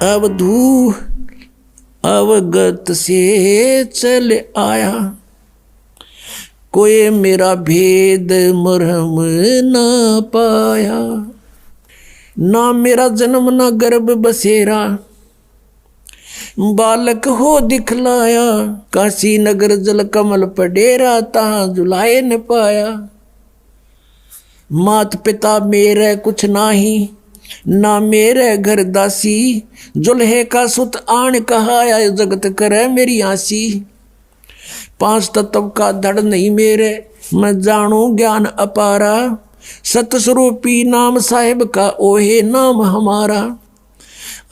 अवधू अवगत से चल आया, कोई मेरा भेद मरहम ना पाया। ना मेरा जन्म ना गर्भ बसेरा, बालक हो दिखलाया। काशी नगर जल कमल पडेरा, तहाँ जुलाए न पाया। मात पिता मेरे कुछ नाही, ना मेरे घर दासी। जुल्हे का सुत आन कहाया, जगत करे मेरी आसी। पांच तत्व का धड़ नहीं मेरे, मैं जानू ज्ञान अपारा। सतस्वरूपी नाम साहिब का, ओहे नाम हमारा।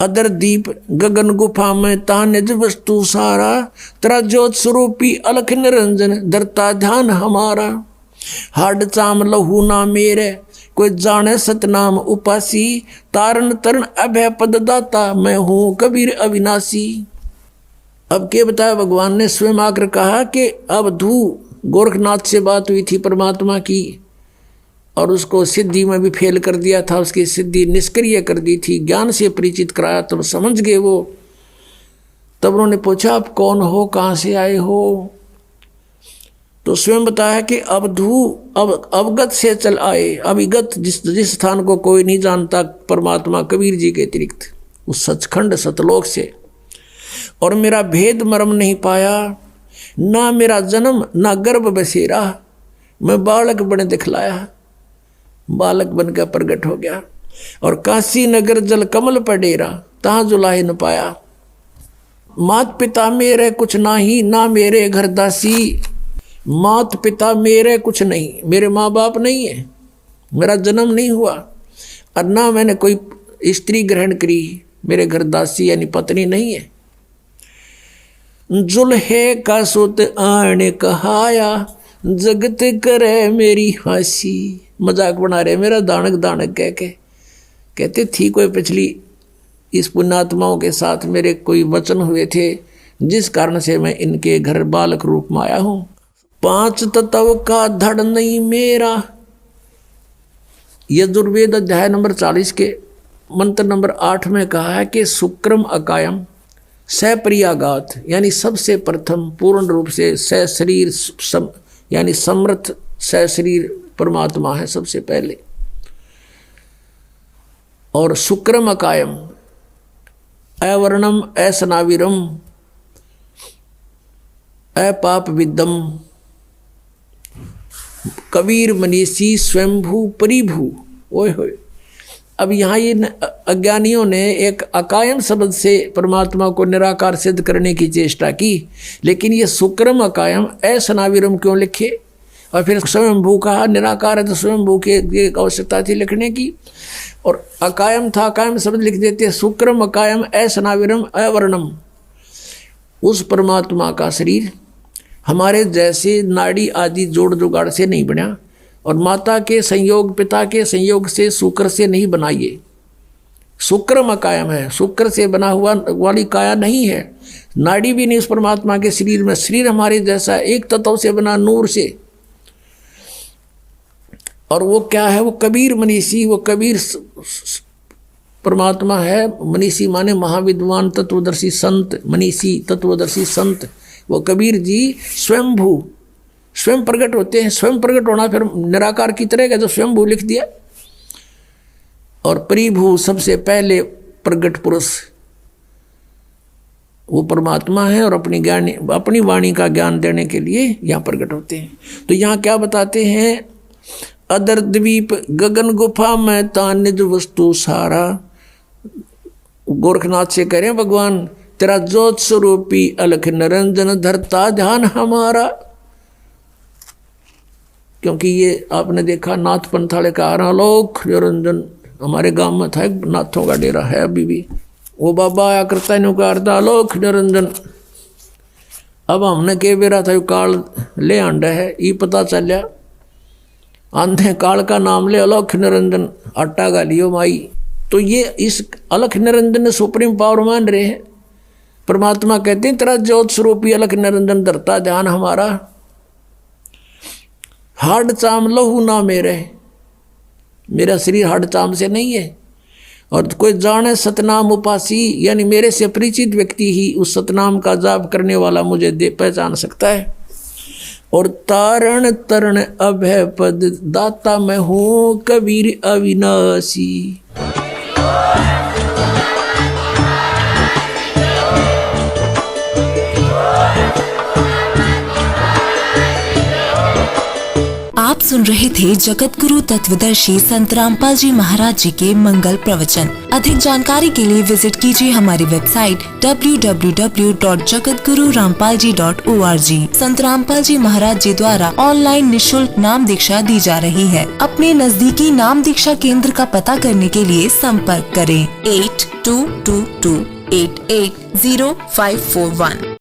अदर दीप गगन गुफा में ता निज वस्तु सारा। तेरा ज्योत स्वरूपी अलख निरंजन, धरता ध्यान हमारा। हाड चाम लहू ना मेरे, कोई जाने सतनाम उपासी। तारण तरण अभय पद दाता, मैं हूँ कबीर अविनाशी। अब क्या बताया भगवान ने स्वयं आकर कहा कि अवधू गोरखनाथ से बात हुई थी परमात्मा की, और उसको सिद्धि में भी फेल कर दिया था, उसकी सिद्धि निष्क्रिय कर दी थी। ज्ञान से परिचित कराया तब समझ गए वो। तब उन्होंने पूछा आप कौन हो, कहाँ से आए हो? तो स्वयं बताया कि अवधू अवगत से चल आए। अविगत जिस स्थान को कोई नहीं जानता परमात्मा कबीर जी के अतिरिक्त, उस सचखंड सतलोक से। और मेरा भेद मर्म नहीं पाया, ना मेरा जन्म ना गर्भ बसेरा। मैं बालक बने दिखलाया, बालक बनकर प्रकट हो गया। और काशी नगर जल कमल पडेरा, तहाँ जुलाए न पाया। मात पिता मेरे कुछ नाही, ना मेरे घर दासी। मात पिता मेरे कुछ नहीं, मेरे माँ बाप नहीं है, मेरा जन्म नहीं हुआ, और ना मैंने कोई स्त्री ग्रहण करी, मेरे घर दासी यानी पत्नी नहीं है। जुल्हे का सुत आने कहाया, जगत करे मेरी हंसी। मजाक बना रहे मेरा दानक दानक कह के। कहते थी कोई पिछली इस पुण्यात्माओं के साथ मेरे कोई वचन हुए थे, जिस कारण से मैं इनके घर बालक रूप में आया हूं। पांच तत्व का धड़ नहीं मेरा। यजुर्वेद अध्याय नंबर 40 के मंत्र नंबर 8 में कहा है कि शुक्रम अकायम सप्रियागात, यानी सबसे प्रथम पूर्ण रूप से सशरीर यानी समर्थ सशरीर परमात्मा है सबसे पहले। और शुक्रम अकायम अवर्णम असनाविरम अपाप विद्यम कबीर मनीषी स्वयंभू परिभू। ओए होए, अब यहाँ ये अज्ञानियों ने एक अकायम शब्द से परमात्मा को निराकार सिद्ध करने की चेष्टा की, लेकिन ये शुक्रम अकायम असनाविरम क्यों लिखे? और फिर स्वयंभू कहा, निराकार है तो स्वयंभू की आवश्यकता थी लिखने की। और अकायम था, अकायम शब्द लिख देते। शुक्रम अकायम असनाविरम अवर्णम। उस परमात्मा का शरीर हमारे जैसे नाड़ी आदि जोड़ जुगाड़ से नहीं बना, और माता के संयोग पिता के संयोग से शुक्र से नहीं बनाइए। शुक्रम अकायम है, शुक्र से बना हुआ वाली काया नहीं है, नाड़ी भी नहीं उस परमात्मा के शरीर में। शरीर हमारे जैसा एक तत्व से बना, नूर से। और वो क्या है? वो कबीर मनीषी, वो कबीर परमात्मा है। मनीषी माने महाविद्वान तत्वदर्शी संत, मनीषी तत्वदर्शी संत। वो कबीर जी स्वयंभू, स्वयं प्रकट होते हैं। स्वयं प्रकट होना फिर निराकार की तरह का, जो स्वयंभू लिख दिया। और परिभू सबसे पहले प्रकट पुरुष वो परमात्मा है, और अपनी वाणी का ज्ञान देने के लिए यहाँ प्रकट होते हैं। तो यहाँ क्या बताते हैं? अदर द्वीप गगन गुफा में तान निज वस्तु सारा। गोरखनाथ से कह रहे हैं भगवान, तेरा ज्योत स्वरूपी अलख निरंजन, धरता ध्यान हमारा। क्योंकि ये आपने देखा नाथ पंथाले का आलोक निरंजन, हमारे गांव में था एक नाथों का डेरा है अभी भी, वो बाबा आया करता है नुकारता आलोक निरंजन। अब हमने के बेरा था काल ले आंडा है, ये पता चलिया आंधे काल का नाम ले अलख निरंजन, आटा गालियो माई। तो ये इस अलख निरंजन ने सुप्रीम पावर मान रहे हैं। परमात्मा कहते हैं तेरा ज्योत स्वरूपी अलख निरंजन, धरता ध्यान हमारा। हाड चाम लहू ना मेरे, मेरा शरीर हाड चाम से नहीं है, और कोई जाने सतनाम उपासी, यानी मेरे से परिचित व्यक्ति ही उस सतनाम का जाप करने वाला मुझे पहचान सकता है। और तारण तरण अभय पद दाता मैं हूँ कबीर अविनाशी। आप सुन रहे थे जगत गुरु तत्वदर्शी संत रामपाल जी महाराज जी के मंगल प्रवचन। अधिक जानकारी के लिए विजिट कीजिए हमारी वेबसाइट www.jagatgururampalji.org। संत रामपाल जी महाराज जी द्वारा ऑनलाइन निशुल्क नाम दीक्षा दी जा रही है। अपने नजदीकी नाम दीक्षा केंद्र का पता करने के लिए संपर्क करें 8222880541।